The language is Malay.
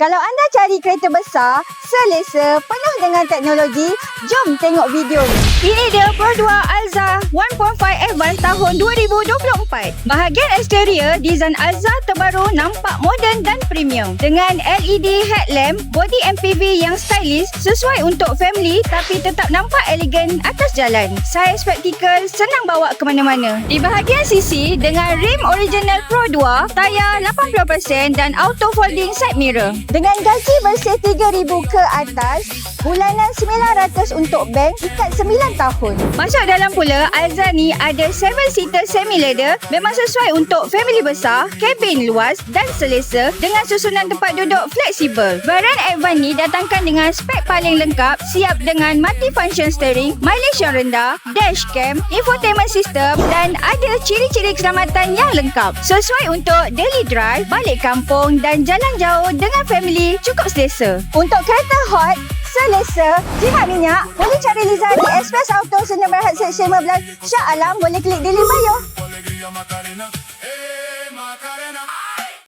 Kalau anda cari kereta besar, selesa, penuh dengan teknologi, jom tengok video ni. Ini dia Pro 2 Alza 1.5 Advance tahun 2024. Bahagian eksterior, desain Alza terbaru nampak moden dan premium. Dengan LED headlamp, body MPV yang stylish, sesuai untuk family tapi tetap nampak elegan atas jalan. Saiz spektikal senang bawa ke mana-mana. Di bahagian sisi, dengan rim original Pro 2, tayar 80% dan auto folding side mirror. Dengan gaji bersih 3,000 ke atas, bulanan 900 untuk bank, ikat 9 tahun. Masuk dalam pula, Alza ni ada 7-seater semi-leather, memang sesuai untuk family besar, kabin luas dan selesa dengan susunan tempat duduk fleksibel. Varian Advance ni datangkan dengan spek paling lengkap, siap dengan multi-function steering, mileage yang rendah, dashcam, infotainment system dan ada ciri-ciri keselamatan yang lengkap. Sesuai untuk daily drive, balik kampung dan jalan jauh dengan family cukup selesa. Untuk kereta hot, selesa, jimat minyak, boleh cari Liza di Express Auto Sdn Bhd Seksyen 15 Shah Alam, boleh klik di link bio.